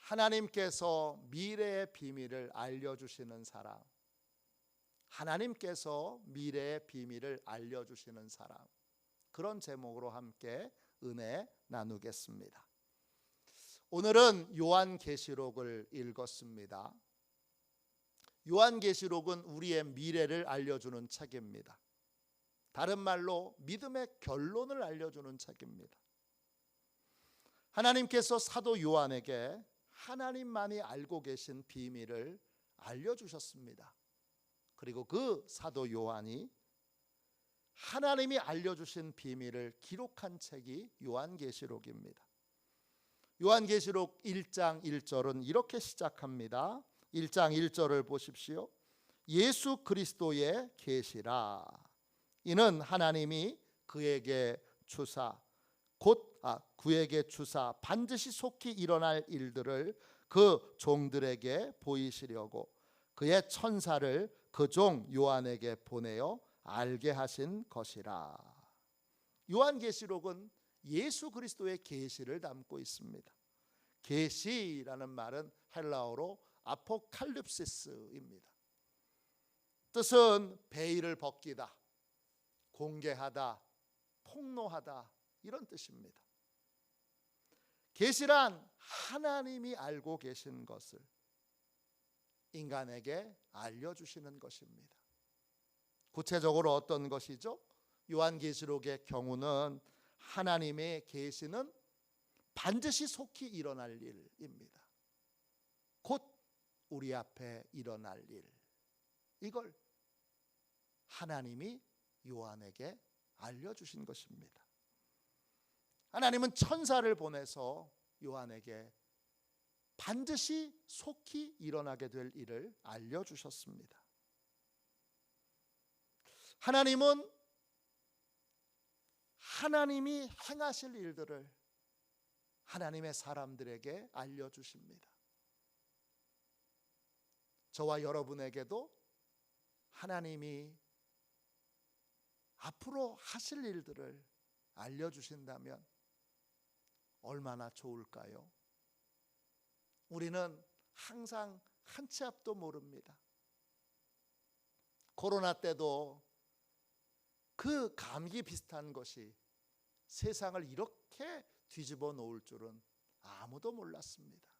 하나님께서 미래의 비밀을 알려주시는 사람, 하나님께서 미래의 비밀을 알려주시는 사람, 그런 제목으로 함께 은혜 나누겠습니다. 오늘은 요한계시록을 읽었습니다. 요한계시록은 우리의 미래를 알려주는 책입니다. 다른 말로 믿음의 결론을 알려주는 책입니다. 하나님께서 사도 요한에게 하나님만이 알고 계신 비밀을 알려주셨습니다. 그리고 그 사도 요한이 하나님이 알려주신 비밀을 기록한 책이 요한계시록입니다. 요한계시록 1장 1절은 이렇게 시작합니다. 1장 1절을 보십시오. 예수 그리스도의 계시라. 이는 하나님이 그에게 주사 반드시 속히 일어날 일들을 그 종들에게 보이시려고 그의 천사를 그 종 요한에게 보내어 알게 하신 것이라. 요한계시록은 예수 그리스도의 계시를 담고 있습니다. 계시라는 말은 헬라어로 아포칼립시스입니다. 뜻은 베일을 벗기다, 공개하다, 폭로하다, 이런 뜻입니다. 계시란 하나님이 알고 계신 것을 인간에게 알려주시는 것입니다. 구체적으로 어떤 것이죠? 요한계시록의 경우는 하나님의 계시는 반드시 속히 일어날 일입니다. 곧 우리 앞에 일어날 일, 이걸 하나님이 요한에게 알려주신 것입니다. 하나님은 천사를 보내서 요한에게 반드시 속히 일어나게 될 일을 알려주셨습니다. 하나님은 하나님이 행하실 일들을 하나님의 사람들에게 알려주십니다. 저와 여러분에게도 하나님이 앞으로 하실 일들을 알려주신다면 얼마나 좋을까요? 우리는 항상 한 치 앞도 모릅니다. 코로나 때도 그 감기 비슷한 것이 세상을 이렇게 뒤집어 놓을 줄은 아무도 몰랐습니다.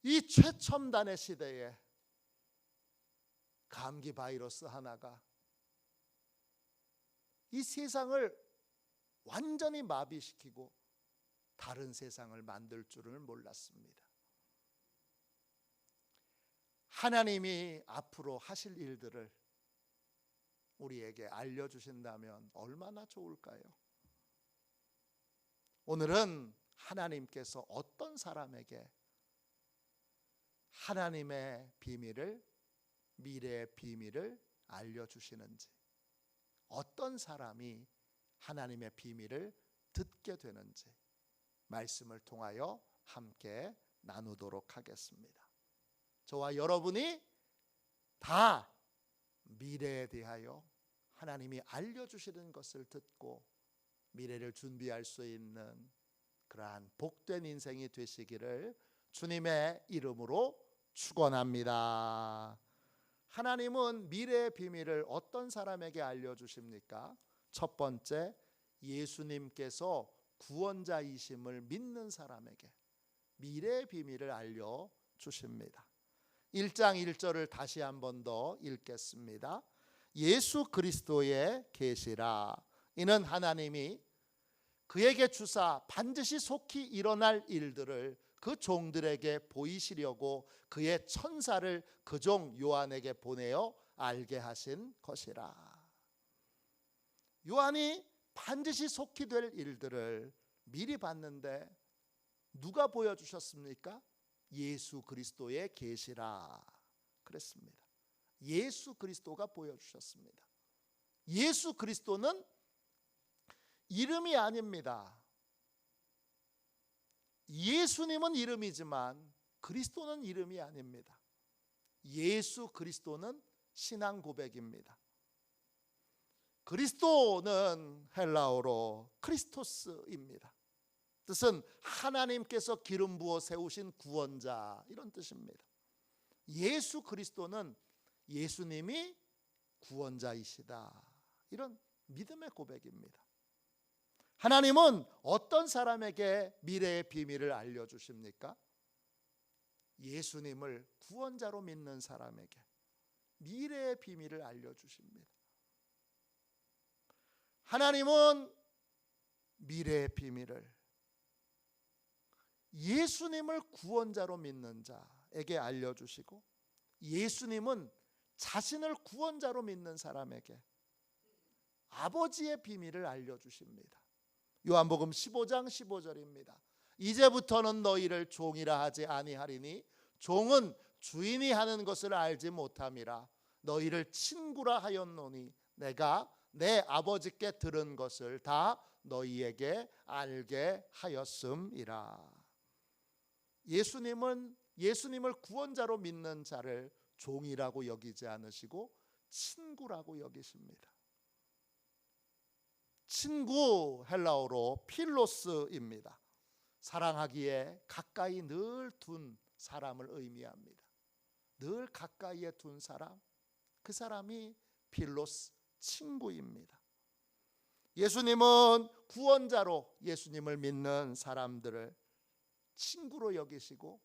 이 최첨단의 시대에 감기 바이러스 하나가 이 세상을 완전히 마비시키고 다른 세상을 만들 줄은 몰랐습니다. 하나님이 앞으로 하실 일들을 우리에게 알려주신다면 얼마나 좋을까요? 오늘은 하나님께서 어떤 사람에게 하나님의 비밀을, 미래의 비밀을 알려주시는지, 어떤 사람이 하나님의 비밀을 듣게 되는지 말씀을 통하여 함께 나누도록 하겠습니다. 저와 여러분이 다 미래에 대하여 하나님이 알려주시는 것을 듣고 미래를 준비할 수 있는 그러한 복된 인생이 되시기를 주님의 이름으로 축원합니다. 하나님은 미래의 비밀을 어떤 사람에게 알려주십니까? 첫 번째, 예수님께서 구원자이심을 믿는 사람에게 미래의 비밀을 알려주십니다. 1장 1절을 다시 한 번 더 읽겠습니다. 예수 그리스도의 계시라. 이는 하나님이 그에게 주사 반드시 속히 일어날 일들을 그 종들에게 보이시려고 그의 천사를 그 종 요한에게 보내어 알게 하신 것이라. 요한이 반드시 속히 될 일들을 미리 봤는데 누가 보여주셨습니까? 예수 그리스도의 계시라 그랬습니다. 예수 그리스도가 보여주셨습니다. 예수 그리스도는 이름이 아닙니다. 예수님은 이름이지만 그리스도는 이름이 아닙니다. 예수 그리스도는 신앙 고백입니다. 그리스도는 헬라어로 크리스토스입니다. 뜻은 하나님께서 기름 부어 세우신 구원자, 이런 뜻입니다. 예수 그리스도는 예수님이 구원자이시다, 이런 믿음의 고백입니다. 하나님은 어떤 사람에게 미래의 비밀을 알려주십니까? 예수님을 구원자로 믿는 사람에게 미래의 비밀을 알려주십니다. 하나님은 미래의 비밀을 예수님을 구원자로 믿는 자에게 알려주시고, 예수님은 자신을 구원자로 믿는 사람에게 아버지의 비밀을 알려주십니다. 요한복음 15장 15절입니다. 이제부터는 너희를 종이라 하지 아니하리니 종은 주인이 하는 것을 알지 못함이라. 너희를 친구라 하였노니 내가 내 아버지께 들은 것을 다 너희에게 알게 하였음이라. 예수님을 구원자로 믿는 자를 종이라고 여기지 않으시고 친구라고 여기십니다. 친구, 헬라어로 필로스입니다. 사랑하기에 가까이 늘 둔 사람을 의미합니다. 늘 가까이에 둔 사람, 그 사람이 필로스, 친구입니다. 예수님은 구원자로 예수님을 믿는 사람들을 친구로 여기시고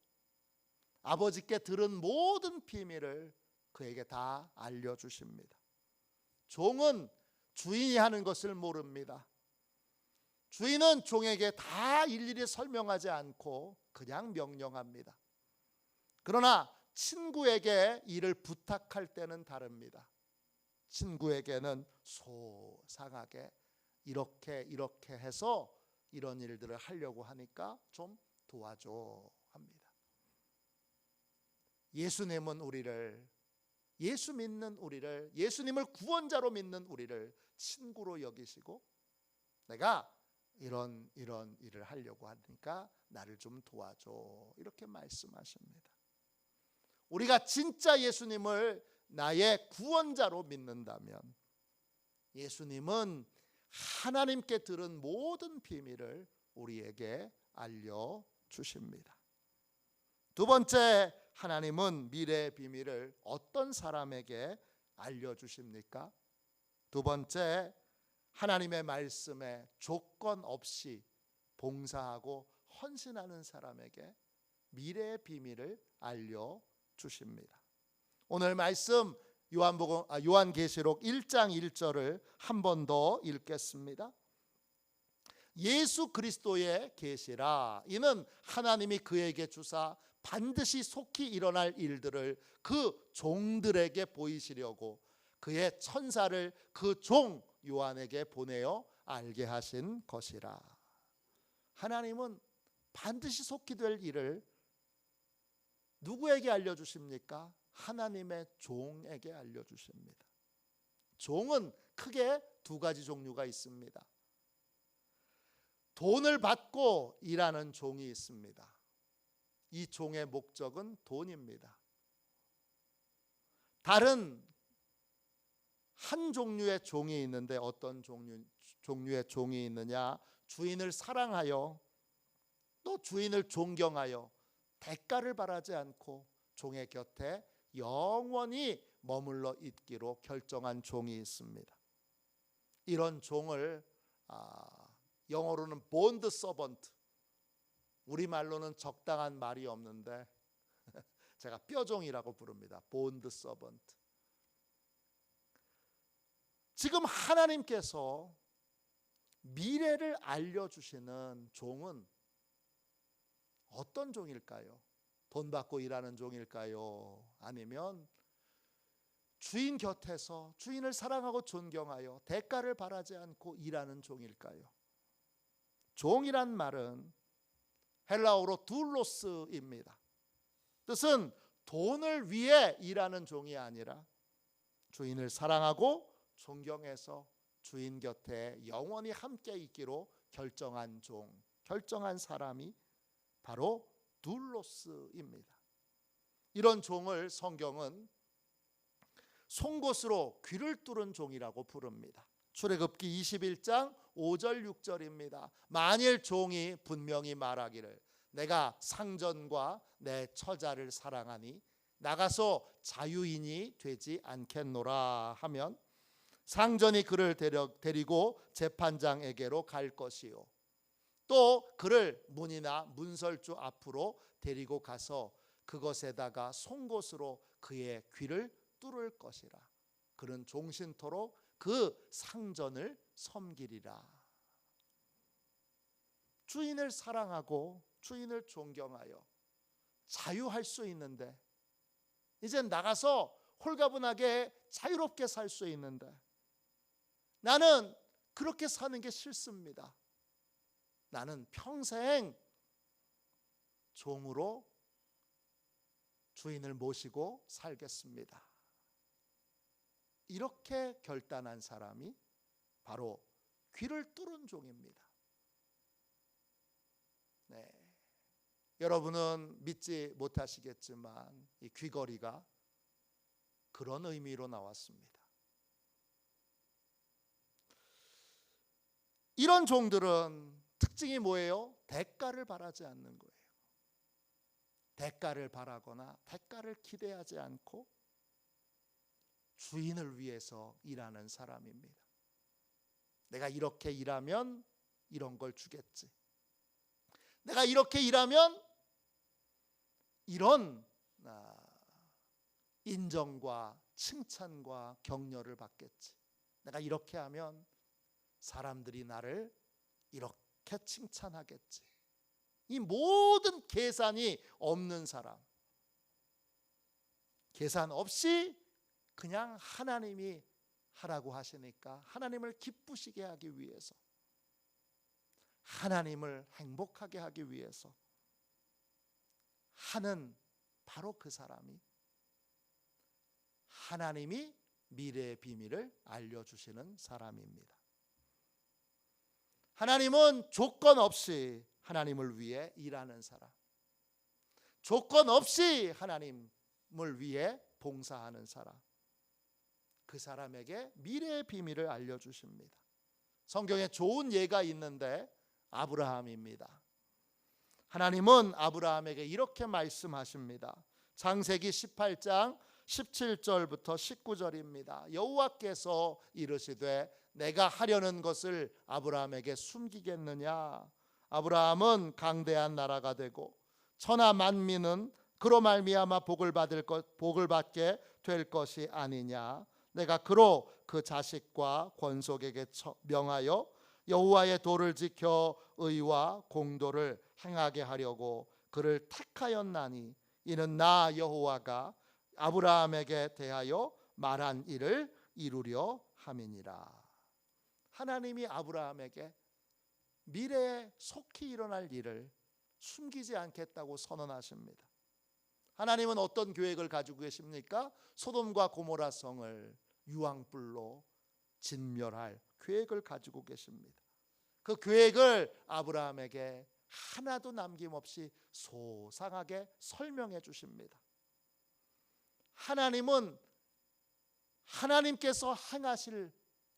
아버지께 들은 모든 비밀을 그에게 다 알려주십니다. 종은 주인이 하는 것을 모릅니다. 주인은 종에게 다 일일이 설명하지 않고 그냥 명령합니다. 그러나 친구에게 일을 부탁할 때는 다릅니다. 친구에게는 소상하게 이렇게 해서 이런 일들을 하려고 하니까 좀 도와줘 합니다. 예수님은 우리를, 예수 믿는 우리를, 예수님을 구원자로 믿는 우리를 친구로 여기시고, 내가 이런 일을 하려고 하니까 나를 좀 도와줘, 이렇게 말씀하십니다. 우리가 진짜 예수님을 나의 구원자로 믿는다면 예수님은 하나님께 들은 모든 비밀을 우리에게 알려주십니다. 두 번째, 하나님은 미래의 비밀을 어떤 사람에게 알려주십니까? 두 번째, 하나님의 말씀에 조건 없이 봉사하고 헌신하는 사람에게 미래의 비밀을 알려주십니다. 오늘 말씀 요한계시록 1장 1절을 한 번 더 읽겠습니다. 예수 그리스도의 계시라. 이는 하나님이 그에게 주사 반드시 속히 일어날 일들을 그 종들에게 보이시려고 그의 천사를 그 종 요한에게 보내어 알게 하신 것이라. 하나님은 반드시 속히 될 일을 누구에게 알려주십니까? 하나님의 종에게 알려주십니다. 종은 크게 두 가지 종류가 있습니다. 돈을 받고 일하는 종이 있습니다. 이 종의 목적은 돈입니다. 다른 한 종류의 종이 있는데 어떤 종류의 종이 있느냐? 주인을 사랑하여 또 주인을 존경하여 대가를 바라지 않고 종의 곁에 영원히 머물러 있기로 결정한 종이 있습니다. 이런 종을 영어로는 본드 서번트, 우리말로는 적당한 말이 없는데 제가 뼈종이라고 부릅니다. 본드 서번트. 지금 하나님께서 미래를 알려주시는 종은 어떤 종일까요? 돈 받고 일하는 종일까요? 아니면 주인 곁에서 주인을 사랑하고 존경하여 대가를 바라지 않고 일하는 종일까요? 종이란 말은 헬라어로 둘로스입니다. 뜻은 돈을 위해 일하는 종이 아니라 주인을 사랑하고 존경해서 주인 곁에 영원히 함께 있기로 결정한 종, 결정한 사람이 바로 둘로스입니다. 이런 종을 성경은 송곳으로 귀를 뚫은 종이라고 부릅니다. 출애굽기 21장 5절 6절입니다. 만일 종이 분명히 말하기를 내가 상전과 내 처자를 사랑하니 나가서 자유인이 되지 않겠노라 하면 상전이 그를 데리고 재판장에게로 갈 것이요 또 그를 문이나 문설주 앞으로 데리고 가서 그것에다가 송곳으로 그의 귀를 뚫을 것이라. 그는 종신토록 그 상전을 섬기리라. 주인을 사랑하고 주인을 존경하여 자유할 수 있는데, 이제 나가서 홀가분하게 자유롭게 살 수 있는데 나는 그렇게 사는 게 싫습니다. 나는 평생 종으로 주인을 모시고 살겠습니다. 이렇게 결단한 사람이 바로 귀를 뚫은 종입니다. 네. 여러분은 믿지 못하시겠지만 이 귀걸이가 그런 의미로 나왔습니다. 이런 종들은 특징이 뭐예요? 대가를 바라지 않는 거예요. 대가를 바라거나 대가를 기대하지 않고 주인을 위해서 일하는 사람입니다. 내가 이렇게 일하면 이런 걸 주겠지. 내가 이렇게 일하면 이런 인정과 칭찬과 격려를 받겠지. 내가 이렇게 하면 사람들이 나를 이렇게 칭찬하겠지. 이 모든 계산이 없는 사람, 계산 없이 그냥 하나님이 하라고 하시니까 하나님을 기쁘시게 하기 위해서, 하나님을 행복하게 하기 위해서 하는 바로 그 사람이 하나님이 미래의 비밀을 알려주시는 사람입니다. 하나님은 조건 없이 하나님을 위해 일하는 사람, 조건 없이 하나님을 위해 봉사하는 사람, 그 사람에게 미래의 비밀을 알려주십니다. 성경에 좋은 예가 있는데 아브라함입니다. 하나님은 아브라함에게 이렇게 말씀하십니다. 창세기 18장 17절부터 19절입니다. 여호와께서 이르시되 내가 하려는 것을 아브라함에게 숨기겠느냐? 아브라함은 강대한 나라가 되고 천하 만민은 그로 말미암아 복을 받게 될 것이 아니냐? 내가 그로 그 자식과 권속에게 명하여 여호와의 도를 지켜 의와 공도를 행하게 하려고 그를 택하였나니 이는 나 여호와가 아브라함에게 대하여 말한 일을 이루려 함이니라. 하나님이 아브라함에게 미래에 속히 일어날 일을 숨기지 않겠다고 선언하십니다. 하나님은 어떤 계획을 가지고 계십니까? 소돔과 고모라 성을 유황불로 진멸할 계획을 가지고 계십니다. 그 계획을 아브라함에게 하나도 남김없이 소상하게 설명해 주십니다. 하나님은 하나님께서 행하실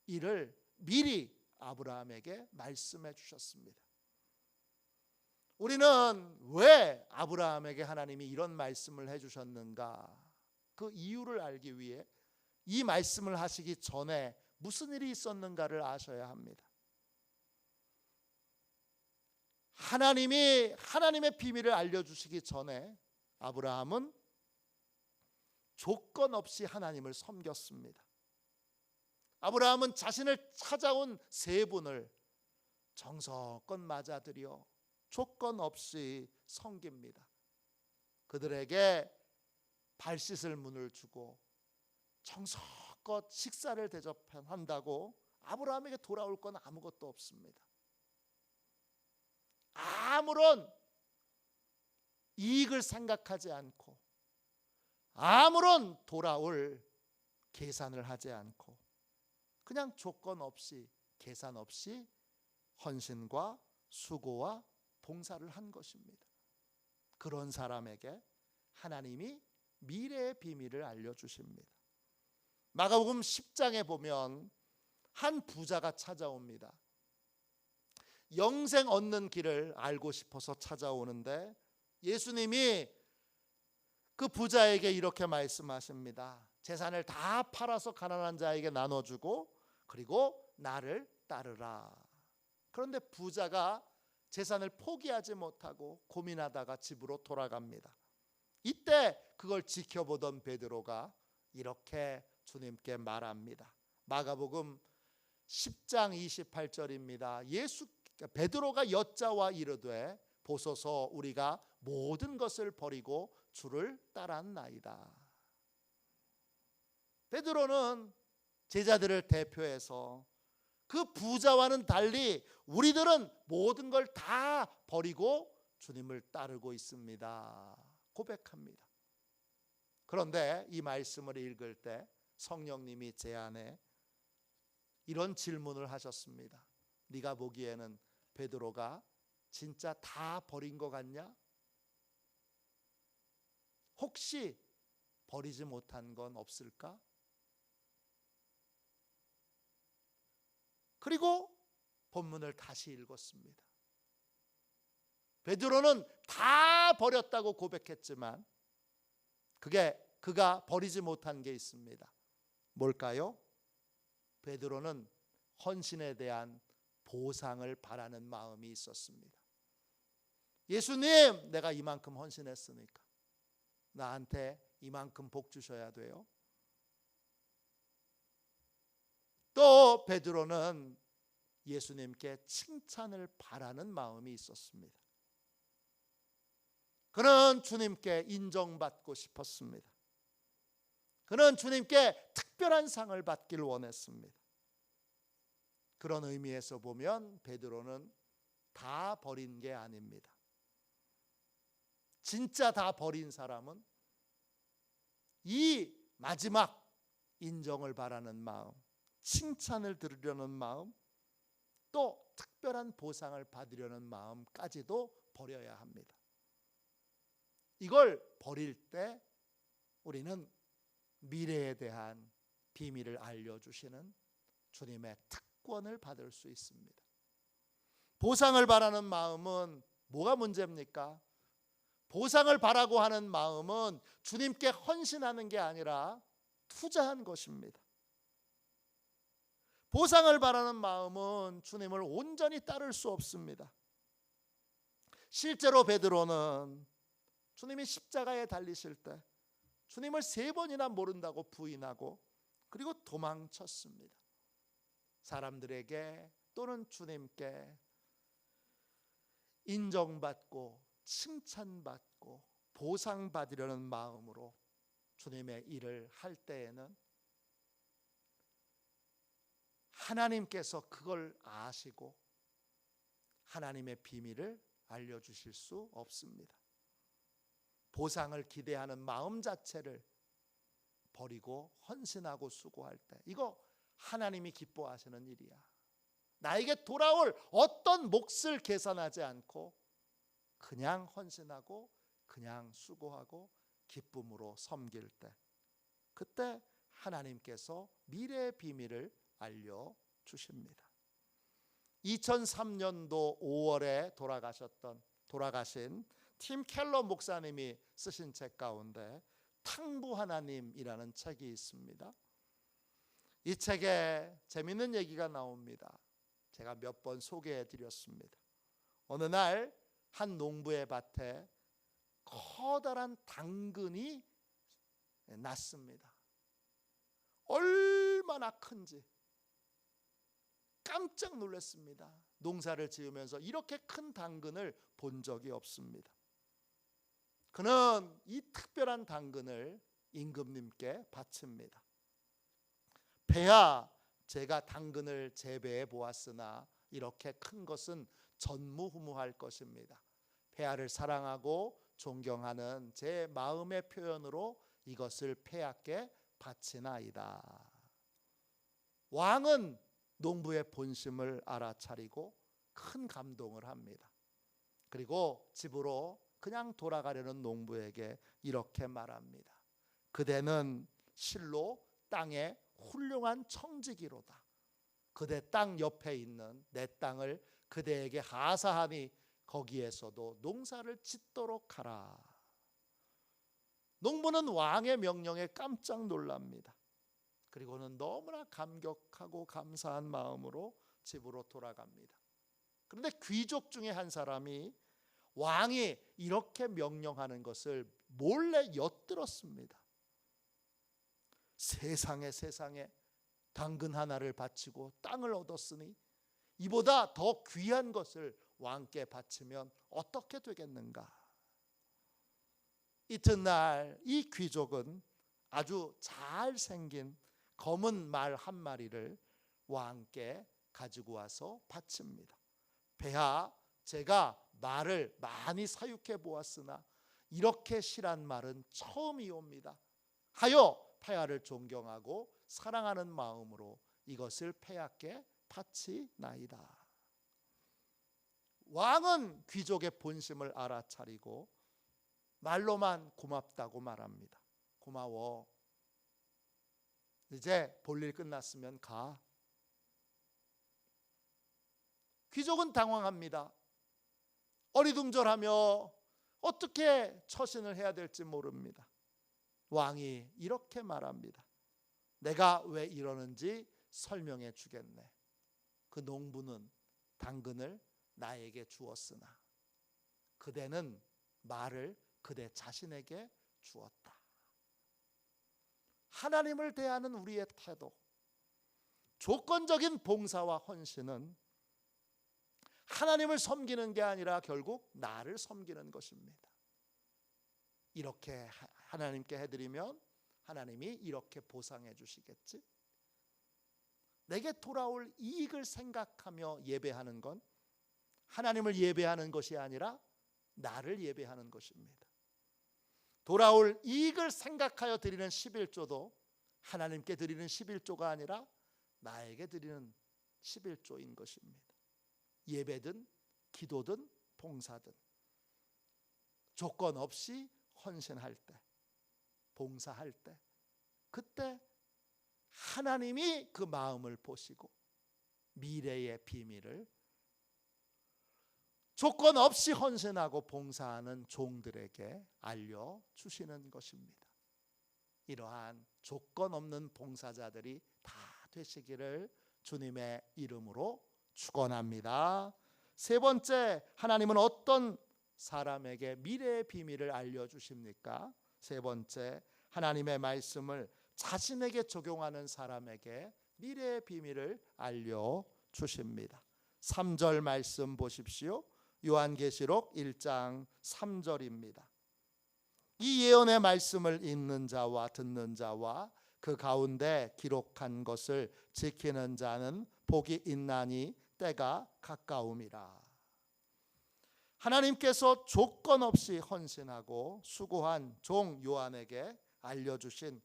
일을 미리 아브라함에게 말씀해 주셨습니다. 우리는 왜 아브라함에게 하나님이 이런 말씀을 해 주셨는가? 그 이유를 알기 위해 이 말씀을 하시기 전에 무슨 일이 있었는가를 아셔야 합니다. 하나님이 하나님의 비밀을 알려주시기 전에 아브라함은 조건 없이 하나님을 섬겼습니다. 아브라함은 자신을 찾아온 세 분을 정성껏 맞아들여 조건 없이 섬깁니다. 그들에게 발 씻을 문을 주고 정성껏 식사를 대접한다고 아브라함에게 돌아올 건 아무것도 없습니다. 아무런 이익을 생각하지 않고 아무런 돌아올 계산을 하지 않고 그냥 조건 없이 계산 없이 헌신과 수고와 봉사를 한 것입니다. 그런 사람에게 하나님이 미래의 비밀을 알려주십니다. 마가복음 10장에 보면 한 부자가 찾아옵니다. 영생 얻는 길을 알고 싶어서 찾아오는데 예수님이 그 부자에게 이렇게 말씀하십니다. 재산을 다 팔아서 가난한 자에게 나눠주고 그리고 나를 따르라. 그런데 부자가 재산을 포기하지 못하고 고민하다가 집으로 돌아갑니다. 이때 그걸 지켜보던 베드로가 이렇게 주님께 말합니다. 마가복음 10장 28절입니다. 베드로가 여짜와 이르되 보소서 우리가 모든 것을 버리고 주를 따랐나이다. 베드로는 제자들을 대표해서 그 부자와는 달리 우리들은 모든 걸 다 버리고 주님을 따르고 있습니다. 고백합니다. 그런데 이 말씀을 읽을 때 성령님이 제 안에 이런 질문을 하셨습니다. 네가 보기에는 베드로가 진짜 다 버린 것 같냐? 혹시 버리지 못한 건 없을까? 그리고 본문을 다시 읽었습니다. 베드로는 다 버렸다고 고백했지만 그가 버리지 못한 게 있습니다. 뭘까요? 베드로는 헌신에 대한 보상을 바라는 마음이 있었습니다. 예수님, 내가 이만큼 헌신했으니까 나한테 이만큼 복 주셔야 돼요. 또 베드로는 예수님께 칭찬을 바라는 마음이 있었습니다. 그는 주님께 인정받고 싶었습니다. 그는 주님께 특별한 상을 받길 원했습니다. 그런 의미에서 보면 베드로는 다 버린 게 아닙니다. 진짜 다 버린 사람은 이 마지막 인정을 바라는 마음, 칭찬을 들으려는 마음, 또 특별한 보상을 받으려는 마음까지도 버려야 합니다. 이걸 버릴 때 우리는 미래에 대한 비밀을 알려주시는 주님의 특권을 받을 수 있습니다. 보상을 바라는 마음은 뭐가 문제입니까? 보상을 바라고 하는 마음은 주님께 헌신하는 게 아니라 투자한 것입니다. 보상을 바라는 마음은 주님을 온전히 따를 수 없습니다. 실제로 베드로는 주님이 십자가에 달리실 때 주님을 3번이나 모른다고 부인하고 그리고 도망쳤습니다. 사람들에게 또는 주님께 인정받고 칭찬받고 보상받으려는 마음으로 주님의 일을 할 때에는 하나님께서 그걸 아시고 하나님의 비밀을 알려주실 수 없습니다. 보상을 기대하는 마음 자체를 버리고 헌신하고 수고할 때 이거 하나님이 기뻐하시는 일이야. 나에게 돌아올 어떤 몫을 계산하지 않고 그냥 헌신하고 그냥 수고하고 기쁨으로 섬길 때 그때 하나님께서 미래의 비밀을 알려주십니다. 2003년도 5월에 돌아가신 팀 켈러 목사님이 쓰신 책 가운데 탕부 하나님이라는 책이 있습니다. 이 책에 재미있는 얘기가 나옵니다. 제가 몇 번 소개해 드렸습니다. 어느 날 한 농부의 밭에 커다란 당근이 났습니다. 얼마나 큰지 깜짝 놀랐습니다. 농사를 지으면서 이렇게 큰 당근을 본 적이 없습니다. 그는 이 특별한 당근을 임금님께 바칩니다. 폐하, 제가 당근을 재배해 보았으나 이렇게 큰 것은 전무후무할 것입니다. 폐하를 사랑하고 존경하는 제 마음의 표현으로 이것을 폐하께 바치나이다. 왕은 농부의 본심을 알아차리고 큰 감동을 합니다. 그리고 집으로 그냥 돌아가려는 농부에게 이렇게 말합니다. 그대는 실로 땅의 훌륭한 청지기로다. 그대 땅 옆에 있는 내 땅을 그대에게 하사하니 거기에서도 농사를 짓도록 하라. 농부는 왕의 명령에 깜짝 놀랍니다. 그리고는 너무나 감격하고 감사한 마음으로 집으로 돌아갑니다. 그런데 귀족 중에 한 사람이 왕이 이렇게 명령하는 것을 몰래 엿들었습니다. 세상에 당근 하나를 바치고 땅을 얻었으니 이보다 더 귀한 것을 왕께 바치면 어떻게 되겠는가? 이튿날 이 귀족은 아주 잘생긴 검은 말 한 마리를 왕께 가지고 와서 바칩니다. 폐하, 제가 말을 많이 사육해 보았으나 이렇게 실한 말은 처음이옵니다 하여 폐하를 존경하고 사랑하는 마음으로 이것을 폐하께 바치나이다. 왕은 귀족의 본심을 알아차리고 말로만 고맙다고 말합니다. 고마워. 이제 볼일 끝났으면 가. 귀족은 당황합니다. 어리둥절하며 어떻게 처신을 해야 될지 모릅니다. 왕이 이렇게 말합니다. 내가 왜 이러는지 설명해 주겠네. 그 농부는 당근을 나에게 주었으나 그대는 말을 그대 자신에게 주었다. 하나님을 대하는 우리의 태도, 조건적인 봉사와 헌신은 하나님을 섬기는 게 아니라 결국 나를 섬기는 것입니다. 이렇게 하나님께 해드리면 하나님이 이렇게 보상해 주시겠지? 내게 돌아올 이익을 생각하며 예배하는 건 하나님을 예배하는 것이 아니라 나를 예배하는 것입니다. 돌아올 이익을 생각하여 드리는 11조도 하나님께 드리는 11조가 아니라 나에게 드리는 11조인 것입니다. 예배든 기도든 봉사든 조건 없이 헌신할 때, 봉사할 때, 그때 하나님이 그 마음을 보시고 미래의 비밀을 조건 없이 헌신하고 봉사하는 종들에게 알려주시는 것입니다. 이러한 조건 없는 봉사자들이 다 되시기를 주님의 이름으로 축원합니다. 세 번째, 하나님은 어떤 사람에게 미래의 비밀을 알려주십니까? 세 번째, 하나님의 말씀을 자신에게 적용하는 사람에게 미래의 비밀을 알려주십니다. 3절 말씀 보십시오. 요한계시록 1장 3절입니다. 이 예언의 말씀을 읽는 자와 듣는 자와 그 가운데 기록한 것을 지키는 자는 복이 있나니 때가 가까움이라. 하나님께서 조건 없이 헌신하고 수고한 종 요한에게 알려주신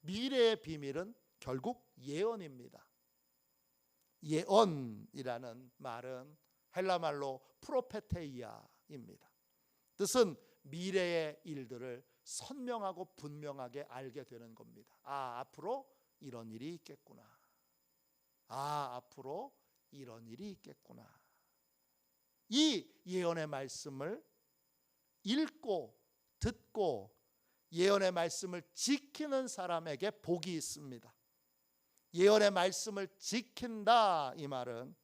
미래의 비밀은 결국 예언입니다. 예언이라는 말은 헬라말로 프로페테이아입니다. 뜻은 미래의 일들을 선명하고 분명하게 알게 되는 겁니다. 앞으로 이런 일이 있겠구나. 앞으로 이런 일이 있겠구나. 이 예언의 말씀을 읽고 듣고 예언의 말씀을 지키는 사람에게 복이 있습니다. 예언의 말씀을 지킨다, 이 말은,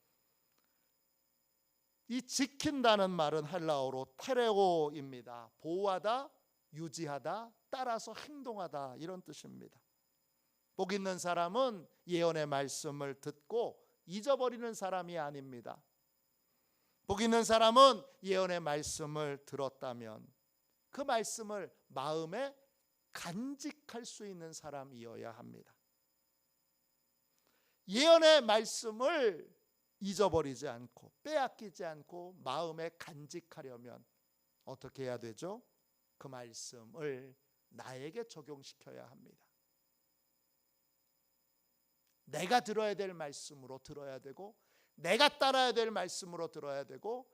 이 지킨다는 말은 헬라어로 테레오입니다. 보호하다, 유지하다, 따라서 행동하다, 이런 뜻입니다. 복 있는 사람은 예언의 말씀을 듣고 잊어버리는 사람이 아닙니다. 복 있는 사람은 예언의 말씀을 들었다면 그 말씀을 마음에 간직할 수 있는 사람이어야 합니다. 예언의 말씀을 잊어버리지 않고 빼앗기지 않고 마음에 간직하려면 어떻게 해야 되죠? 그 말씀을 나에게 적용시켜야 합니다. 내가 들어야 될 말씀으로 들어야 되고 내가 따라야 될 말씀으로 들어야 되고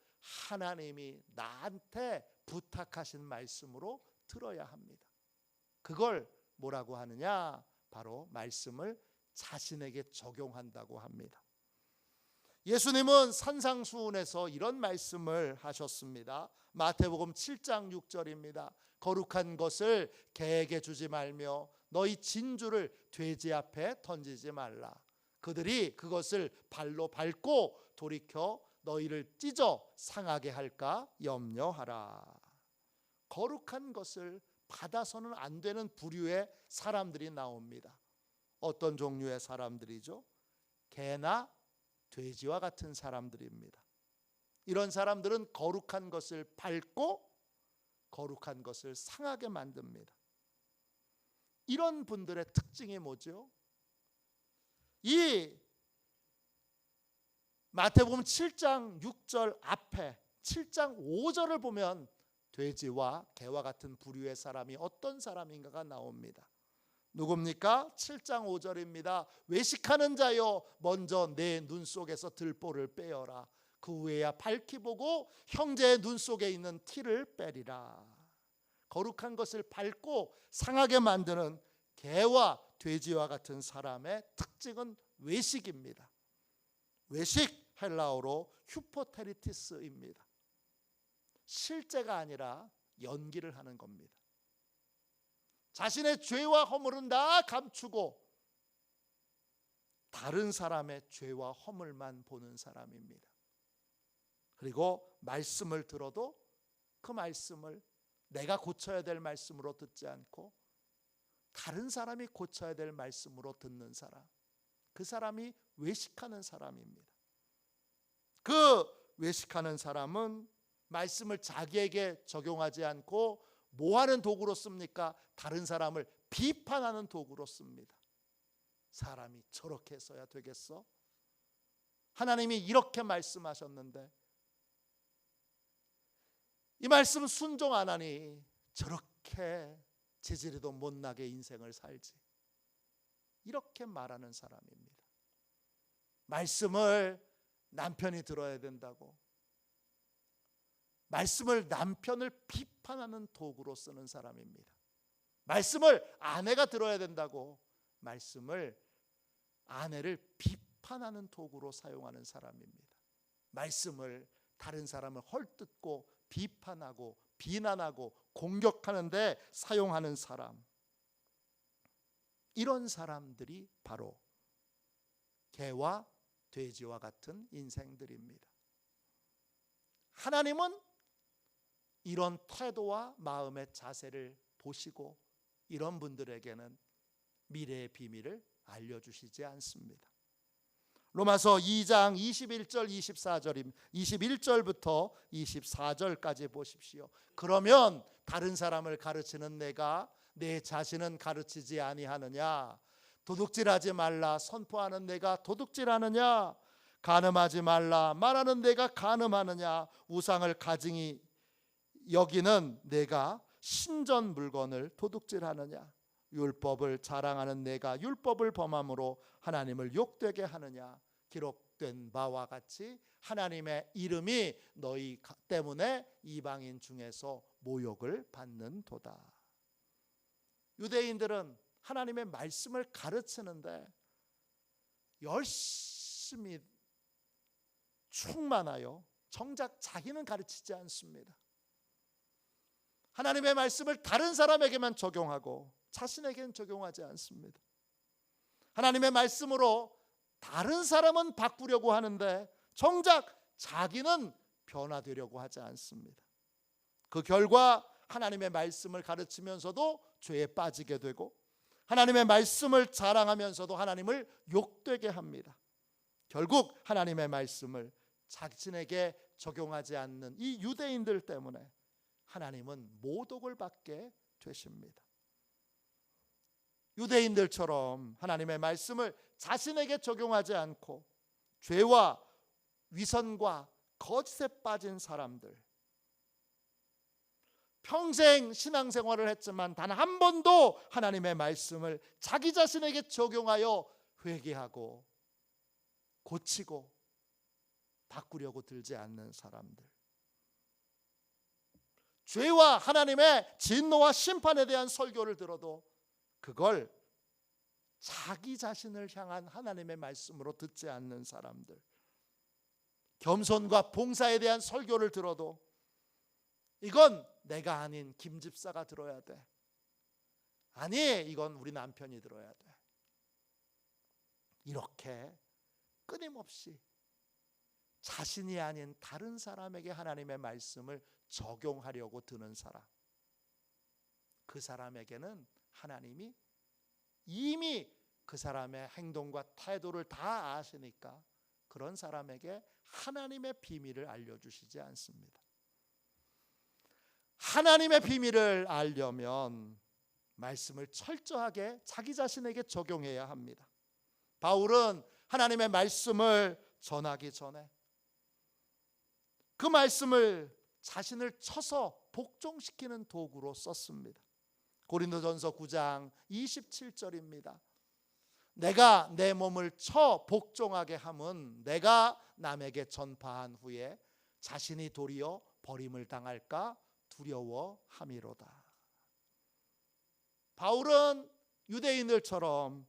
하나님이 나한테 부탁하신 말씀으로 들어야 합니다. 그걸 뭐라고 하느냐? 바로 말씀을 자신에게 적용한다고 합니다. 예수님은 산상수훈에서 이런 말씀을 하셨습니다. 마태복음 7장 6절입니다. 거룩한 것을 개에게 주지 말며 너희 진주를 돼지 앞에 던지지 말라. 그들이 그것을 발로 밟고 돌이켜 너희를 찢어 상하게 할까 염려하라. 거룩한 것을 받아서는 안 되는 부류의 사람들이 나옵니다. 어떤 종류의 사람들이죠? 개나 돼지와 같은 사람들입니다. 이런 사람들은 거룩한 것을 밟고 거룩한 것을 상하게 만듭니다. 이런 분들의 특징이 뭐죠? 이 마태복음 7장 6절 앞에 7장 5절을 보면 돼지와 개와 같은 부류의 사람이 어떤 사람인가가 나옵니다. 누굽니까? 7장 5절입니다. 외식하는 자여 먼저 내 눈 속에서 들보를 빼어라. 그 후에야 밝히 보고 형제의 눈 속에 있는 티를 빼리라. 거룩한 것을 밟고 상하게 만드는 개와 돼지와 같은 사람의 특징은 외식입니다. 외식, 헬라어로 휴포테리티스입니다. 실제가 아니라 연기를 하는 겁니다. 자신의 죄와 허물은 다 감추고 다른 사람의 죄와 허물만 보는 사람입니다. 그리고 말씀을 들어도 그 말씀을 내가 고쳐야 될 말씀으로 듣지 않고 다른 사람이 고쳐야 될 말씀으로 듣는 사람, 그 사람이 외식하는 사람입니다. 그 외식하는 사람은 말씀을 자기에게 적용하지 않고 뭐 하는 도구로 씁니까? 다른 사람을 비판하는 도구로 씁니다. 사람이 저렇게 해서야 되겠어? 하나님이 이렇게 말씀하셨는데 이 말씀 순종 안 하니 저렇게 재질에도 못나게 인생을 살지. 이렇게 말하는 사람입니다. 말씀을 남편이 들어야 된다고, 말씀을 남편을 비판하는 도구로 쓰는 사람입니다. 말씀을 아내가 들어야 된다고 말씀을 아내를 비판하는 도구로 사용하는 사람입니다. 말씀을 다른 사람을 헐뜯고 비판하고 비난하고 공격하는 데 사용하는 사람, 이런 사람들이 바로 개와 돼지와 같은 인생들입니다. 하나님은 이런 태도와 마음의 자세를 보시고 이런 분들에게는 미래의 비밀을 알려주시지 않습니다. 로마서 2장 21절 24절입니다. 21절부터 24절까지 보십시오. 그러면 다른 사람을 가르치는 내가 내 자신은 가르치지 아니하느냐? 도둑질하지 말라 선포하는 내가 도둑질하느냐? 간음하지 말라 말하는 내가 간음하느냐? 우상을 가증히 여기는 내가 신전 물건을 도둑질하느냐? 율법을 자랑하는 내가 율법을 범함으로 하나님을 욕되게 하느냐? 기록된 바와 같이 하나님의 이름이 너희 때문에 이방인 중에서 모욕을 받는도다. 유대인들은 하나님의 말씀을 가르치는데 열심히 충만하여 정작 자기는 가르치지 않습니다. 하나님의 말씀을 다른 사람에게만 적용하고 자신에게는 적용하지 않습니다. 하나님의 말씀으로 다른 사람은 바꾸려고 하는데 정작 자기는 변화되려고 하지 않습니다. 그 결과 하나님의 말씀을 가르치면서도 죄에 빠지게 되고 하나님의 말씀을 자랑하면서도 하나님을 욕되게 합니다. 결국 하나님의 말씀을 자신에게 적용하지 않는 이 유대인들 때문에 하나님은 모독을 받게 되십니다. 유대인들처럼 하나님의 말씀을 자신에게 적용하지 않고 죄와 위선과 거짓에 빠진 사람들, 평생 신앙생활을 했지만 단 한 번도 하나님의 말씀을 자기 자신에게 적용하여 회개하고 고치고 바꾸려고 들지 않는 사람들, 죄와 하나님의 진노와 심판에 대한 설교를 들어도 그걸 자기 자신을 향한 하나님의 말씀으로 듣지 않는 사람들, 겸손과 봉사에 대한 설교를 들어도 이건 내가 아닌 김 집사가 들어야 돼. 아니, 이건 우리 남편이 들어야 돼. 이렇게 끊임없이 자신이 아닌 다른 사람에게 하나님의 말씀을 적용하려고 드는 사람, 그 사람에게는 하나님이 이미 그 사람의 행동과 태도를 다 아시니까 그런 사람에게 하나님의 비밀을 알려주시지 않습니다. 하나님의 비밀을 알려면 말씀을 철저하게 자기 자신에게 적용해야 합니다. 바울은 하나님의 말씀을 전하기 전에 그 말씀을 자신을 쳐서 복종시키는 도구로 썼습니다. 고린도전서 9장 27절입니다. 내가 내 몸을 쳐 복종하게 함은 내가 남에게 전파한 후에 자신이 도리어 버림을 당할까 두려워함이로다. 바울은 유대인들처럼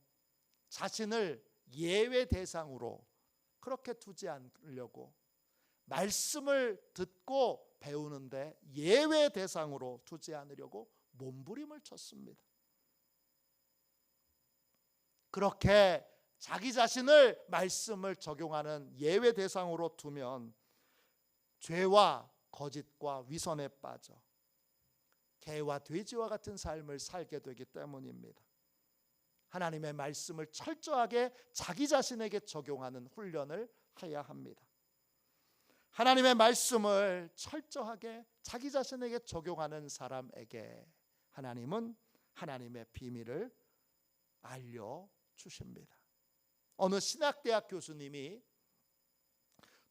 자신을 예외 대상으로 그렇게 두지 않으려고 말씀을 듣고 배우는데 예외 대상으로 두지 않으려고 몸부림을 쳤습니다. 그렇게 자기 자신을 말씀을 적용하는 예외 대상으로 두면 죄와 거짓과 위선에 빠져 개와 돼지와 같은 삶을 살게 되기 때문입니다. 하나님의 말씀을 철저하게 자기 자신에게 적용하는 훈련을 해야 합니다. 하나님의 말씀을 철저하게 자기 자신에게 적용하는 사람에게 하나님은 하나님의 비밀을 알려주십니다. 어느 신학대학 교수님이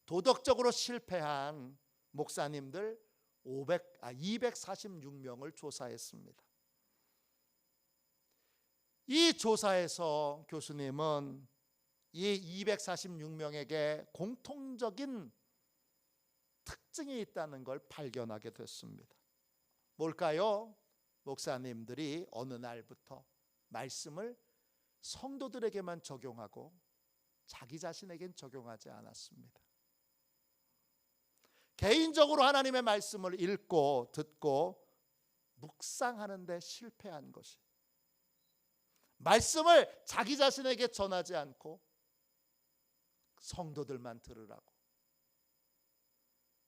도덕적으로 실패한 목사님들 246명을 조사했습니다. 이 조사에서 교수님은 이 246명에게 공통적인 특징이 있다는 걸 발견하게 됐습니다. 뭘까요? 목사님들이 어느 날부터 말씀을 성도들에게만 적용하고 자기 자신에겐 적용하지 않았습니다. 개인적으로 하나님의 말씀을 읽고 듣고 묵상하는 데 실패한 것이, 말씀을 자기 자신에게 전하지 않고 성도들만 들으라고,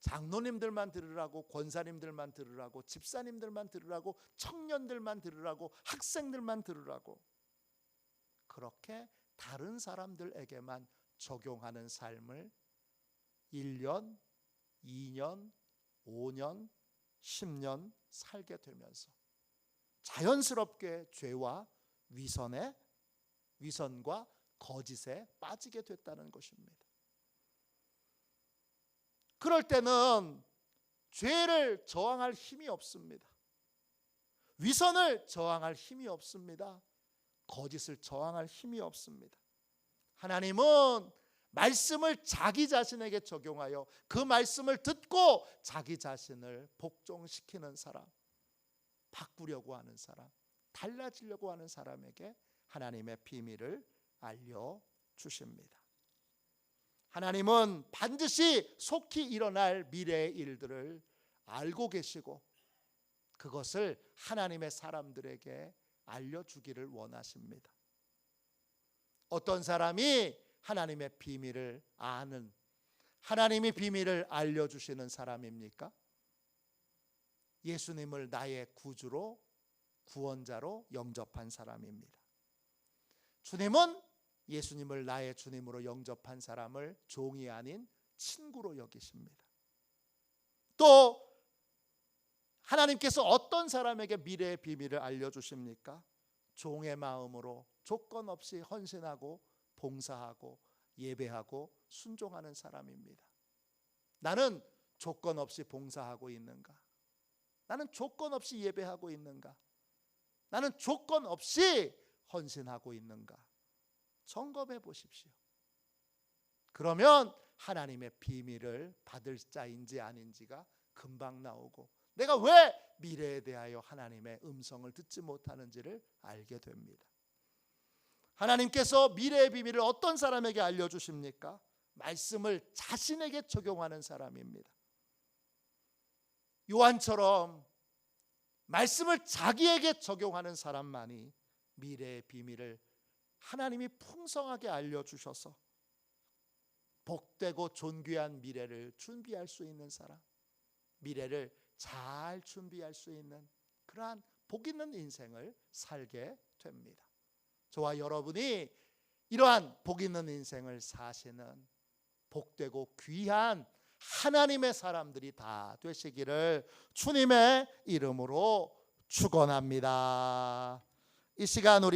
장로님들만 들으라고, 권사님들만 들으라고, 집사님들만 들으라고, 청년들만 들으라고, 학생들만 들으라고, 그렇게 다른 사람들에게만 적용하는 삶을 1년, 2년, 5년, 10년 살게 되면서 자연스럽게 죄와 위선과 거짓에 빠지게 됐다는 것입니다. 그럴 때는 죄를 저항할 힘이 없습니다. 위선을 저항할 힘이 없습니다. 거짓을 저항할 힘이 없습니다. 하나님은 말씀을 자기 자신에게 적용하여 그 말씀을 듣고 자기 자신을 복종시키는 사람, 바꾸려고 하는 사람, 달라지려고 하는 사람에게 하나님의 비밀을 알려주십니다. 하나님은 반드시 속히 일어날 미래의 일들을 알고 계시고 그것을 하나님의 사람들에게 알려주기를 원하십니다. 어떤 사람이 하나님의 비밀을 아는, 하나님이 비밀을 알려주시는 사람입니까? 예수님을 나의 구주로, 구원자로 영접한 사람입니다. 주님은 예수님을 나의 주님으로 영접한 사람을 종이 아닌 친구로 여기십니다. 또 하나님께서 어떤 사람에게 미래의 비밀을 알려주십니까? 종의 마음으로 조건 없이 헌신하고 봉사하고 예배하고 순종하는 사람입니다. 나는 조건 없이 봉사하고 있는가? 나는 조건 없이 예배하고 있는가? 나는 조건 없이 헌신하고 있는가? 점검해 보십시오. 그러면 하나님의 비밀을 받을 자인지 아닌지가 금방 나오고 내가 왜 미래에 대하여 하나님의 음성을 듣지 못하는지를 알게 됩니다. 하나님께서 미래의 비밀을 어떤 사람에게 알려주십니까? 말씀을 자신에게 적용하는 사람입니다. 요한처럼 말씀을 자기에게 적용하는 사람만이 미래의 비밀을 하나님이 풍성하게 알려주셔서 복되고 존귀한 미래를 준비할 수 있는 사람, 미래를 잘 준비할 수 있는 그러한 복 있는 인생을 살게 됩니다. 저와 여러분이 이러한 복 있는 인생을 사시는 복되고 귀한 하나님의 사람들이 다 되시기를 주님의 이름으로 축원합니다. 이 시간 우리